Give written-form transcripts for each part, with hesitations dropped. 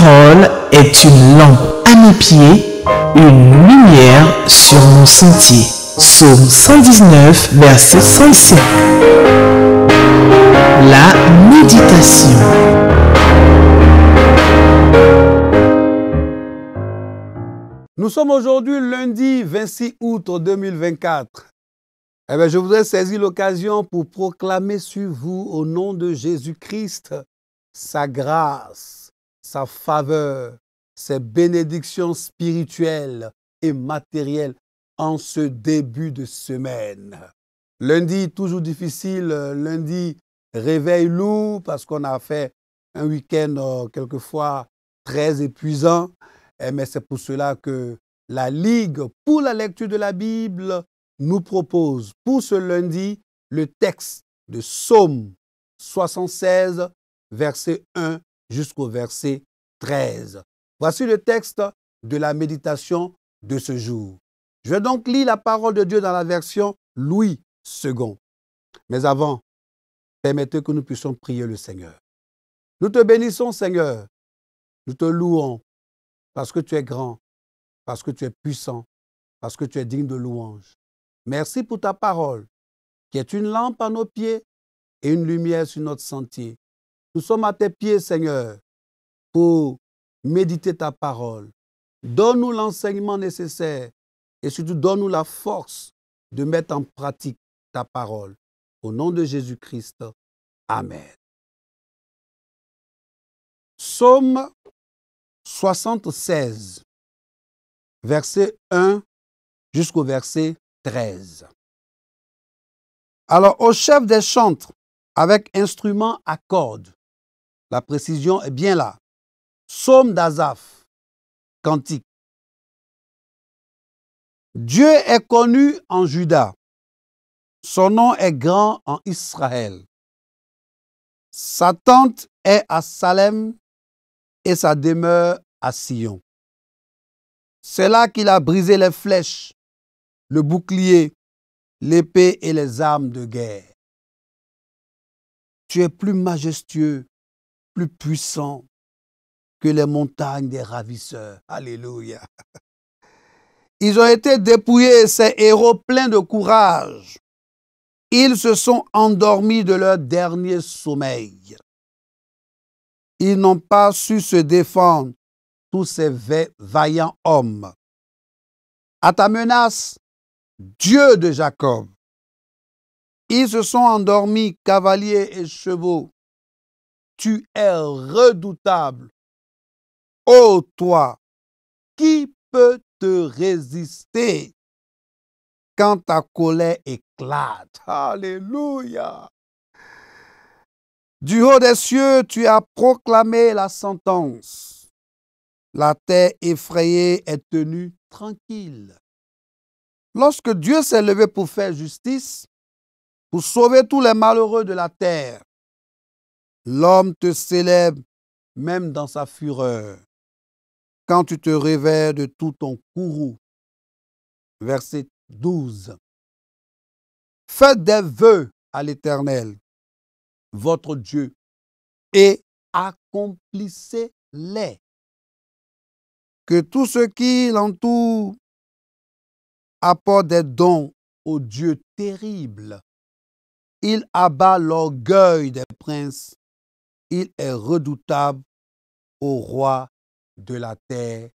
parole est une lampe à mes pieds, une lumière sur mon sentier. Psaume 119, verset 105. La méditation. Nous sommes aujourd'hui lundi 26 août 2024. Je voudrais saisir l'occasion pour proclamer sur vous, au nom de Jésus-Christ, sa grâce, sa faveur, ses bénédictions spirituelles et matérielles en ce début de semaine. Lundi, toujours difficile, lundi, réveil lourd parce qu'on a fait un week-end quelquefois très épuisant. Mais c'est pour cela que la Ligue pour la lecture de la Bible nous propose pour ce lundi le texte de Psaume 76, verset 1 jusqu'au verset 13. Voici le texte de la méditation de ce jour. Je vais donc lire la parole de Dieu dans la version Louis II. Mais avant, permettez que nous puissions prier le Seigneur. Nous te bénissons, Seigneur. Nous te louons parce que tu es grand, parce que tu es puissant, parce que tu es digne de louange. Merci pour ta parole, qui est une lampe à nos pieds et une lumière sur notre sentier. Nous sommes à tes pieds, Seigneur, pour méditer ta parole. Donne-nous l'enseignement nécessaire et surtout donne-nous la force de mettre en pratique ta parole. Au nom de Jésus-Christ, Amen. Psaume 76, verset 1 jusqu'au verset 13. Alors, au chef des chantres, avec instrument à cordes, la précision est bien là. Psaume d'Asaph, cantique. Dieu est connu en Juda, son nom est grand en Israël. Sa tente est à Salem et sa demeure à Sion. C'est là qu'il a brisé les flèches, le bouclier, l'épée et les armes de guerre. Tu es plus majestueux, plus puissant que les montagnes des ravisseurs. Alléluia. Ils ont été dépouillés, ces héros pleins de courage. Ils se sont endormis de leur dernier sommeil. Ils n'ont pas su se défendre, tous ces vaillants hommes. À ta menace, Dieu de Jacob, ils se sont endormis, cavaliers et chevaux. Tu es redoutable. Ô toi, qui peut te résister quand ta colère éclate? Alléluia. Du haut des cieux, tu as proclamé la sentence. La terre effrayée est tenue tranquille. Lorsque Dieu s'est levé pour faire justice, pour sauver tous les malheureux de la terre, l'homme te célèbre même dans sa fureur, quand tu te réveilles de tout ton courroux. Verset 12. Faites des vœux à l'Éternel, votre Dieu, et accomplissez-les. Que tous ceux qui l'entourent apportent des dons au Dieu terrible. Il abat l'orgueil des princes. Il est redoutable au roi de la terre.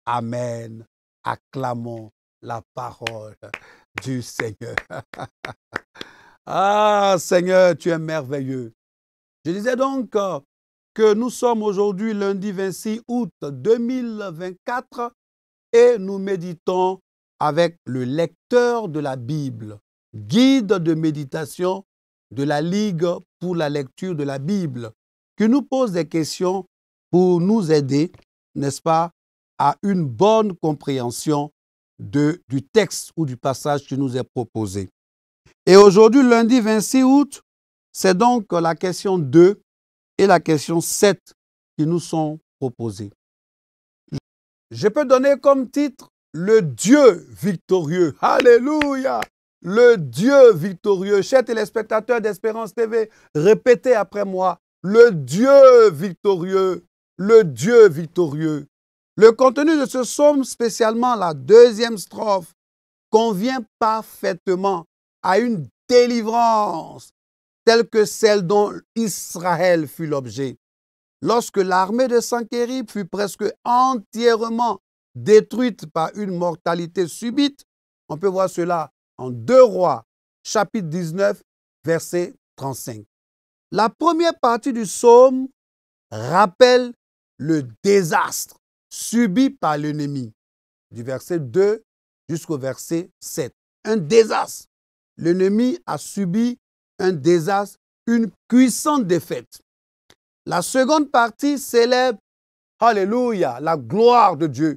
Amen. Acclamons la parole du Seigneur. Ah, Seigneur, tu es merveilleux. Je disais donc que nous sommes aujourd'hui lundi 26 août 2024 et nous méditons avec le lecteur de la Bible, guide de méditation de la Ligue pour la lecture de la Bible, qui nous pose des questions pour nous aider, n'est-ce pas, à une bonne compréhension du texte ou du passage qui nous est proposé. Et aujourd'hui, lundi 26 août, c'est donc la question 2 et la question 7 qui nous sont proposées. Je peux donner comme titre « Le Dieu victorieux ». Alléluia! Le Dieu victorieux. Chers téléspectateurs d'Espérance TV, répétez après moi « Le Dieu victorieux ». le Dieu victorieux. Le contenu de ce psaume, spécialement la deuxième strophe, convient parfaitement à une délivrance telle que celle dont Israël fut l'objet. Lorsque l'armée de Sanchérib fut presque entièrement détruite par une mortalité subite, on peut voir cela en 2 Rois, chapitre 19, verset 35. La première partie du psaume rappelle le désastre subi par l'ennemi, du verset 2 jusqu'au verset 7. Un désastre. L'ennemi a subi un désastre, une puissante défaite. La seconde partie célèbre, alléluia, la gloire de Dieu,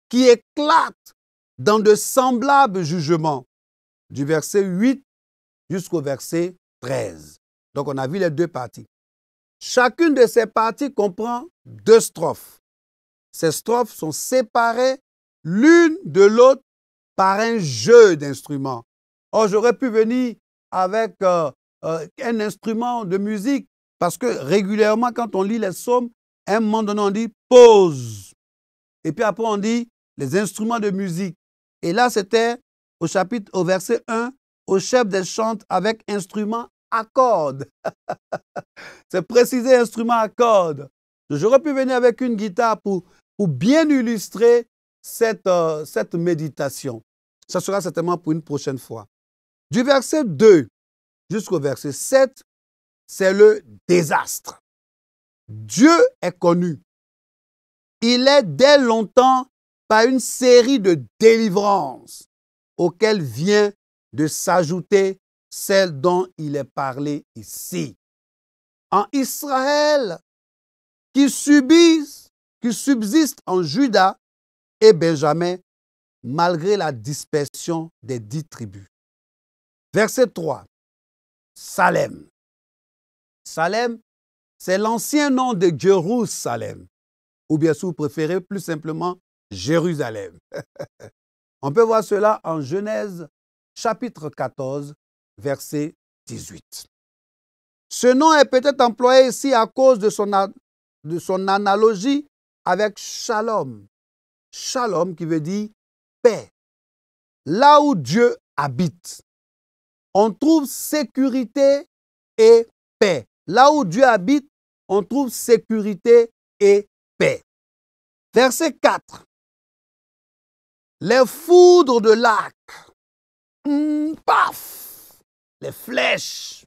qui éclate dans de semblables jugements, du verset 8 jusqu'au verset 13. Donc, on a vu les 2 parties. Chacune de ces parties comprend 2 strophes. Ces strophes sont séparées l'une de l'autre par un jeu d'instruments. Or, j'aurais pu venir avec un instrument de musique parce que régulièrement, quand on lit les psaumes, à un moment donné, on dit « pause ». Et puis après, on dit « les instruments de musique ». Et là, c'était au verset 1, au chef des chantes avec instrument à cordes. C'est précisé instrument à cordes. J'aurais pu venir avec une guitare pour bien illustrer cette méditation. Ça sera certainement pour une prochaine fois. Du verset 2 jusqu'au verset 7, c'est le désastre. Dieu est connu. Il est dès longtemps par une série de délivrances auxquelles vient de s'ajouter celle dont il est parlé ici. En Israël, qui subsiste en Juda et Benjamin, malgré la dispersion des 10 tribus. Verset 3. Salem. Salem, c'est l'ancien nom de Jérusalem, ou bien si vous préférez plus simplement Jérusalem. On peut voir cela en Genèse chapitre 14, verset 18. Ce nom est peut-être employé ici à cause de son analogie avec Shalom. Shalom qui veut dire paix. Là où Dieu habite, on trouve sécurité et paix. Là où Dieu habite, on trouve sécurité et paix. Verset 4. Les foudres de l'arc, paf, les flèches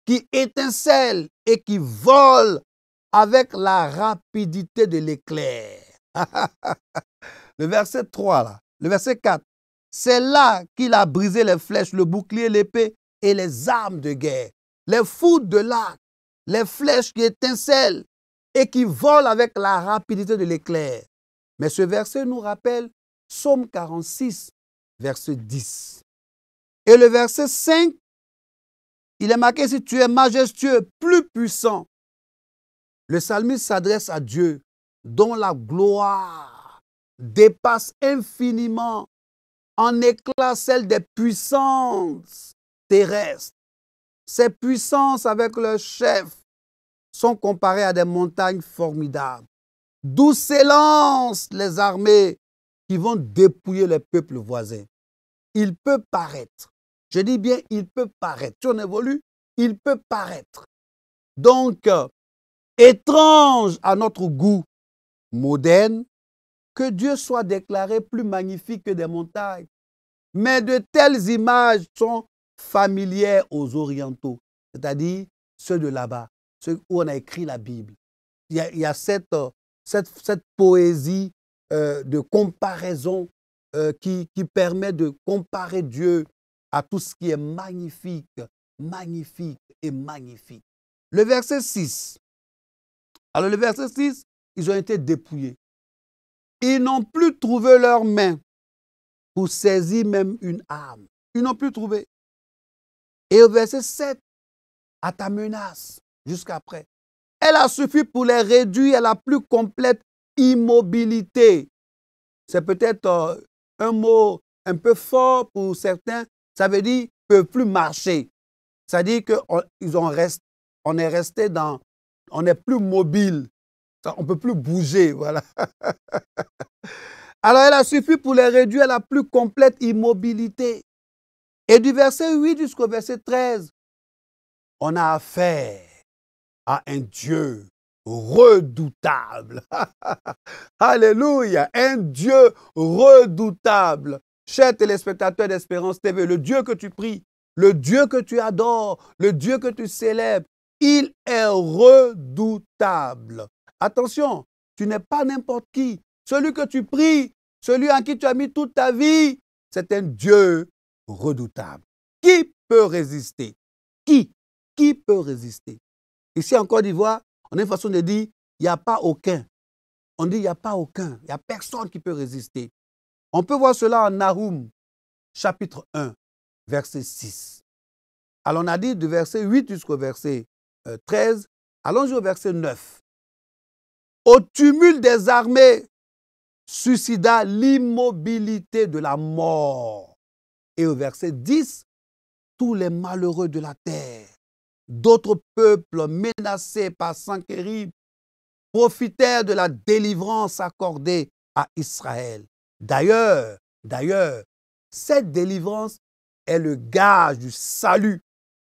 qui étincellent et qui volent avec la rapidité de l'éclair. Le verset 3, là, le verset 4. C'est là qu'il a brisé les flèches, le bouclier, l'épée et les armes de guerre. Les foudres de l'arc, les flèches qui étincellent et qui volent avec la rapidité de l'éclair. Mais ce verset nous rappelle Psaume 46, verset 10. Et le verset 5, il est marqué ici, tu es majestueux, plus puissant. Le psalmiste s'adresse à Dieu, dont la gloire dépasse infiniment en éclat celle des puissances terrestres. Ces puissances avec leurs chefs sont comparées à des montagnes formidables, d'où s'élancent les armées qui vont dépouiller les peuples voisins. Il peut paraître, je dis bien il peut paraître, si on évolue, il peut paraître. Donc, étrange à notre goût moderne, que Dieu soit déclaré plus magnifique que des montagnes. Mais de telles images sont familières aux orientaux, c'est-à-dire ceux de là-bas, ceux où on a écrit la Bible. Il y a cette poésie de comparaison qui permet de comparer Dieu à tout ce qui est magnifique, magnifique et magnifique. Le verset 6. Alors le verset 6, ils ont été dépouillés. Ils n'ont plus trouvé leurs mains pour saisir même une arme. Ils n'ont plus trouvé. Et au verset 7, à ta menace, jusqu'après, elle a suffi pour les réduire à la plus complète immobilité. C'est peut-être un mot un peu fort pour certains. Ça veut dire qu'ils ne peuvent plus marcher. C'est-à-dire qu'on est resté dans on n'est plus mobile. On ne peut plus bouger, voilà. Alors, elle a suffi pour les réduire à la plus complète immobilité. Et du verset 8 jusqu'au verset 13, on a affaire à un Dieu redoutable. Alléluia, un Dieu redoutable. Chers téléspectateurs d'Espérance TV, le Dieu que tu pries, le Dieu que tu adores, le Dieu que tu célèbres, il est redoutable. Attention, tu n'es pas n'importe qui. Celui que tu pries, celui en qui tu as mis toute ta vie, c'est un Dieu redoutable. Qui peut résister? Qui peut résister? Ici en Côte d'Ivoire, on a une façon de dire, il n'y a pas aucun. On dit, il n'y a pas aucun. Il n'y a personne qui peut résister. On peut voir cela en Nahum, chapitre 1, verset 6. Alors on a dit du verset 8 jusqu'au verset 13. Allons-y au verset 9. Au tumulte des armées succéda l'immobilité de la mort. Et au verset 10, tous les malheureux de la terre, d'autres peuples menacés par Sanchérib, profitèrent de la délivrance accordée à Israël. D'ailleurs, cette délivrance est le gage du salut.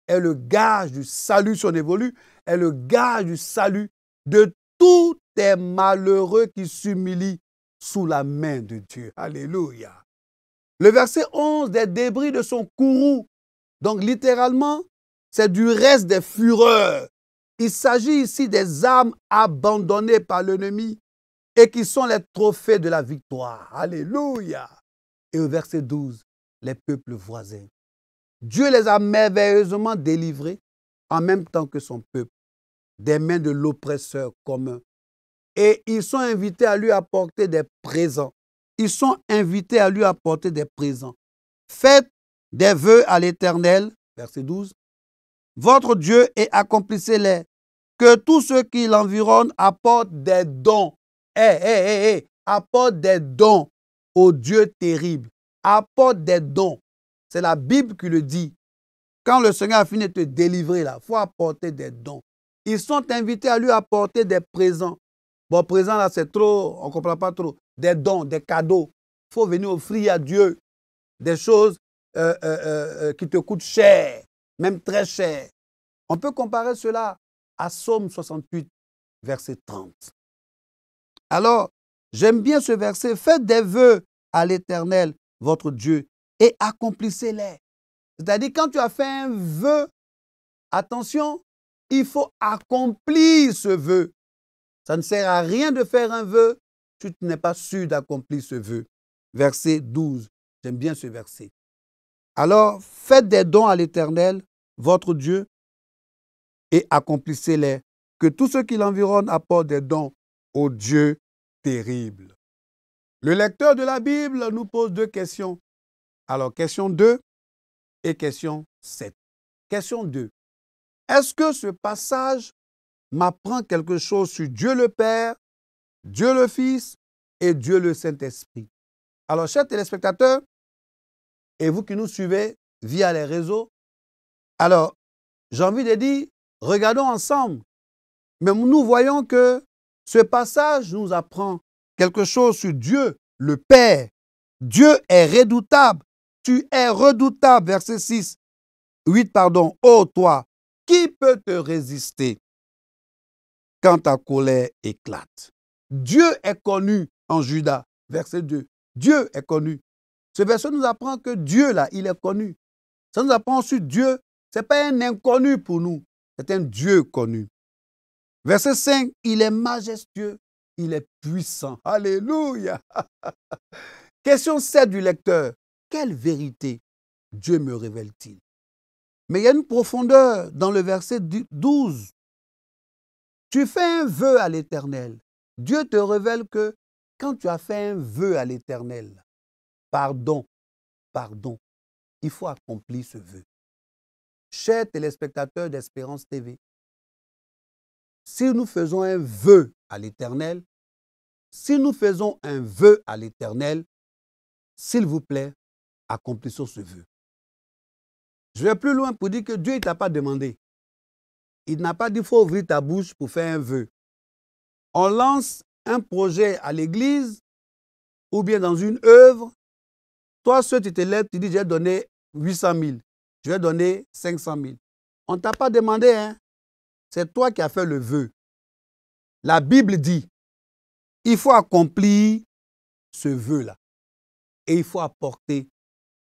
Est le gage du salut, si on évolue, est le gage du salut de tous les malheureux qui s'humilient sous la main de Dieu. Alléluia. Le verset 11, des débris de son courroux. Donc littéralement, c'est du reste des fureurs. Il s'agit ici des armes abandonnées par l'ennemi et qui sont les trophées de la victoire. Alléluia. Et au verset 12, les peuples voisins. Dieu les a merveilleusement délivrés en même temps que son peuple des mains de l'oppresseur commun. Et ils sont invités à lui apporter des présents. Ils sont invités à lui apporter des présents. Faites des vœux à l'Éternel, verset 12, votre Dieu, et accomplissez-les. Que tous ceux qui l'environnent apportent des dons. Apportent des dons au Dieu terrible. Apportent des dons. C'est la Bible qui le dit. Quand le Seigneur a fini de te délivrer, il faut apporter des dons. Ils sont invités à lui apporter des présents. Bon, présent là, c'est trop, on ne comprend pas trop. Des dons, des cadeaux. Il faut venir offrir à Dieu des choses qui te coûtent cher, même très cher. On peut comparer cela à Psaume 68, verset 30. Alors, j'aime bien ce verset. Faites des vœux à l'Éternel, votre Dieu, et accomplissez-les. C'est-à-dire, quand tu as fait un vœu, attention, il faut accomplir ce vœu. Ça ne sert à rien de faire un vœu, tu n'es pas sûr d'accomplir ce vœu. Verset 12, j'aime bien ce verset. Alors, faites des dons à l'Éternel, votre Dieu, et accomplissez-les. Que tous ceux qui l'environnent apportent des dons au Dieu terrible. Le lecteur de la Bible nous pose deux questions. Alors, question 2 et question 7. Question 2. Est-ce que ce passage m'apprend quelque chose sur Dieu le Père, Dieu le Fils et Dieu le Saint-Esprit? Alors, chers téléspectateurs, et vous qui nous suivez via les réseaux, alors, j'ai envie de dire, regardons ensemble. Mais nous voyons que ce passage nous apprend quelque chose sur Dieu, le Père. Dieu est redoutable. Tu es redoutable, verset 8, pardon. Ô toi, qui peut te résister quand ta colère éclate? Dieu est connu en Juda, verset 2. Dieu est connu. Ce verset nous apprend que Dieu, là, il est connu. Ça nous apprend ensuite Dieu, ce n'est pas un inconnu pour nous, c'est un Dieu connu. Verset 5, il est majestueux, il est puissant. Alléluia. Question 7 du lecteur. Quelle vérité Dieu me révèle-t-il? Mais il y a une profondeur dans le verset 12. Tu fais un vœu à l'Éternel. Dieu te révèle que quand tu as fait un vœu à l'Éternel, pardon, il faut accomplir ce vœu. Chers téléspectateurs d'Espérance TV, si nous faisons un vœu à l'Éternel, s'il vous plaît, accomplissons ce vœu. Je vais plus loin pour dire que Dieu ne t'a pas demandé. Il n'a pas dit qu'il faut ouvrir ta bouche pour faire un vœu. On lance un projet à l'église ou bien dans une œuvre. Toi, seul, tu te lèves, tu dis, je vais donner 800 000. Je vais donner 500 000. On ne t'a pas demandé, hein? C'est toi qui as fait le vœu. La Bible dit, il faut accomplir ce vœu-là. Et il faut apporter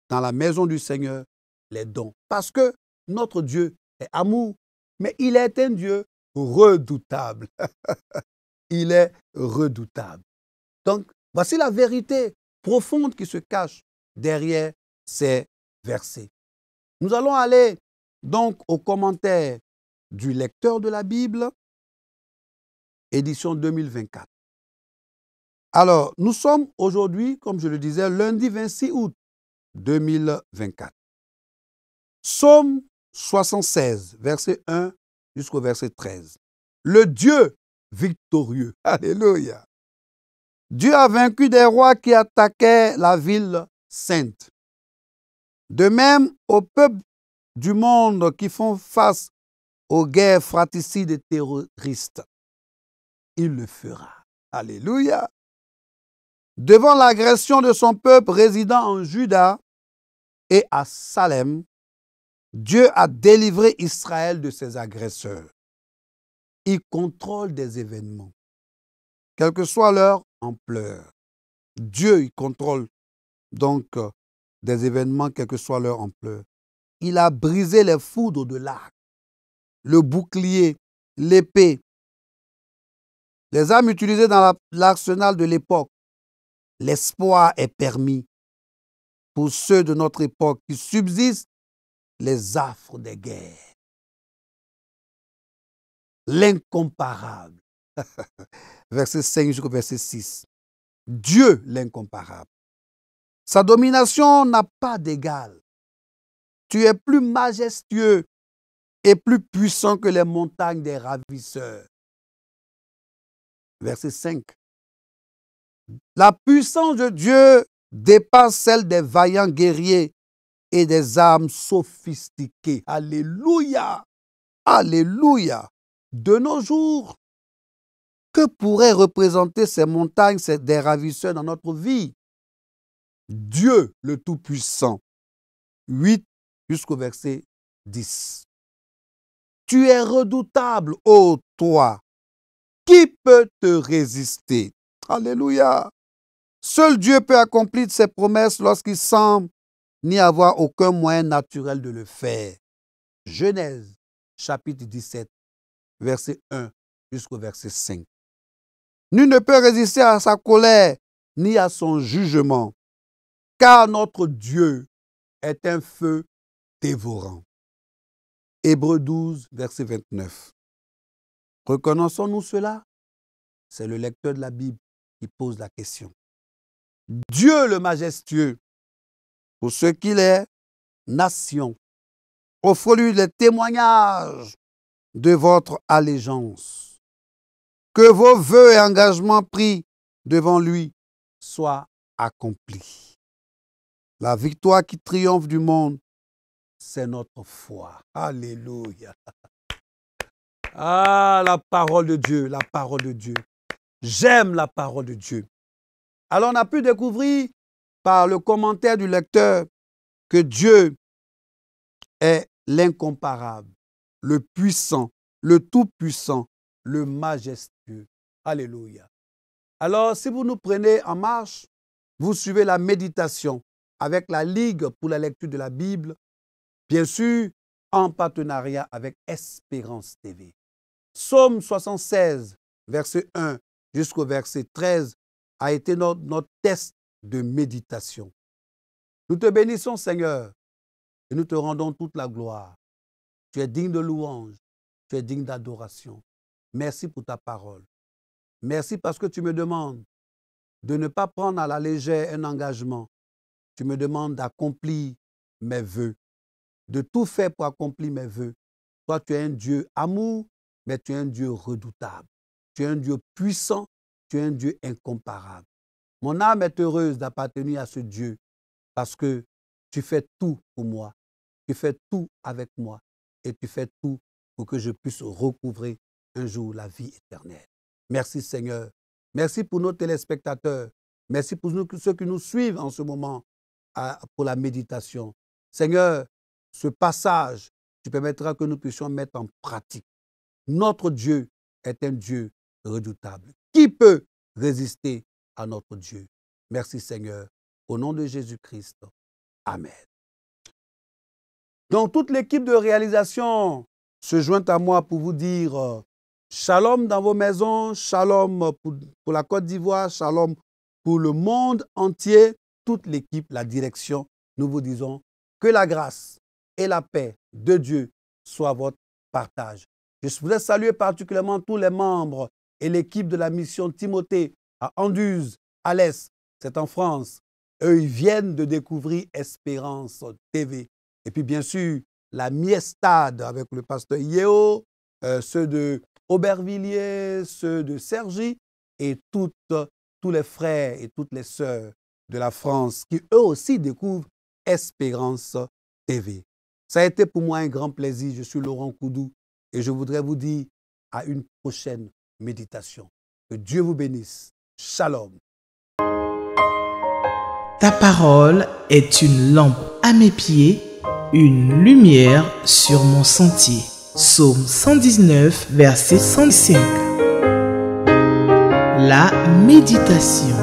dans la maison du Seigneur les dons. Parce que notre Dieu est amour, mais il est un Dieu redoutable. Il est redoutable. Donc, voici la vérité profonde qui se cache derrière ces versets. Nous allons aller donc au commentaire du lecteur de la Bible, édition 2024. Alors, nous sommes aujourd'hui, comme je le disais, lundi 26 août 2024. Psaume 76, verset 1 jusqu'au verset 13. Le Dieu victorieux. Alléluia. Dieu a vaincu des rois qui attaquaient la ville sainte. De même, aux peuples du monde qui font face aux guerres fratricides et terroristes, il le fera. Alléluia. Devant l'agression de son peuple résidant en Juda et à Salem, Dieu a délivré Israël de ses agresseurs. Il contrôle des événements, quelle que soit leur ampleur. Dieu, il contrôle donc des événements, quelle que soit leur ampleur. Il a brisé les foudres de l'arc, le bouclier, l'épée, les armes utilisées dans l'arsenal de l'époque. L'espoir est permis pour ceux de notre époque qui subsistent les affres des guerres. L'incomparable. Verset 5 jusqu'au verset 6. Dieu l'incomparable. Sa domination n'a pas d'égal. Tu es plus majestueux et plus puissant que les montagnes des ravisseurs. Verset 5. La puissance de Dieu dépasse celle des vaillants guerriers et des armes sophistiquées. Alléluia! Alléluia! De nos jours, que pourraient représenter ces montagnes, des ravisseurs dans notre vie? Dieu le Tout-Puissant. 8 jusqu'au verset 10. Tu es redoutable, ô toi. Qui peut te résister? Alléluia. Seul Dieu peut accomplir ses promesses lorsqu'il semble n'y avoir aucun moyen naturel de le faire. Genèse, chapitre 17, verset 1 jusqu'au verset 5. Nul ne peut résister à sa colère ni à son jugement, car notre Dieu est un feu dévorant. Hébreux 12, verset 29. Reconnaissons-nous cela? C'est le lecteur de la Bible qui pose la question. Dieu le majestueux, pour ce qu'il est, nation, offre-lui les témoignages de votre allégeance. Que vos vœux et engagements pris devant lui soient accomplis. La victoire qui triomphe du monde, c'est notre foi. Alléluia. Ah, la parole de Dieu, la parole de Dieu. J'aime la parole de Dieu. Alors on a pu découvrir par le commentaire du lecteur que Dieu est l'incomparable, le puissant, le tout-puissant, le majestueux. Alléluia. Alors si vous nous prenez en marche, vous suivez la méditation avec la Ligue pour la lecture de la Bible, bien sûr en partenariat avec Espérance TV. Psaume 76, verset 1 jusqu'au verset 13 a été notre test de méditation. Nous te bénissons, Seigneur, et nous te rendons toute la gloire. Tu es digne de louange, tu es digne d'adoration. Merci pour ta parole. Merci parce que tu me demandes de ne pas prendre à la légère un engagement. Tu me demandes d'accomplir mes vœux, de tout faire pour accomplir mes vœux. Toi, tu es un Dieu amour, mais tu es un Dieu redoutable. Tu es un Dieu puissant, tu es un Dieu incomparable. Mon âme est heureuse d'appartenir à ce Dieu parce que tu fais tout pour moi. Tu fais tout avec moi et tu fais tout pour que je puisse recouvrer un jour la vie éternelle. Merci Seigneur. Merci pour nos téléspectateurs. Merci pour ceux qui nous suivent en ce moment pour la méditation. Seigneur, ce passage, tu permettras que nous puissions mettre en pratique. Notre Dieu est un Dieu redoutable. Qui peut résister à notre Dieu? Merci Seigneur. Au nom de Jésus-Christ. Amen. Donc toute l'équipe de réalisation se joint à moi pour vous dire shalom dans vos maisons, shalom pour la Côte d'Ivoire, shalom pour le monde entier. Toute l'équipe, la direction, nous vous disons que la grâce et la paix de Dieu soient votre partage. Je voudrais saluer particulièrement tous les membres et l'équipe de la mission Timothée à Anduze, à l'Est, c'est en France. Eux, ils viennent de découvrir Espérance TV. Et puis, bien sûr, la Miestade avec le pasteur Yeo, ceux de Aubervilliers, ceux de Cergy et tous les frères et toutes les sœurs de la France qui, eux aussi, découvrent Espérance TV. Ça a été pour moi un grand plaisir. Je suis Laurent Koudou et je voudrais vous dire à une prochaine méditation. Que Dieu vous bénisse. Shalom. Ta parole est une lampe à mes pieds, une lumière sur mon sentier. Psaume 119, verset 105. La méditation.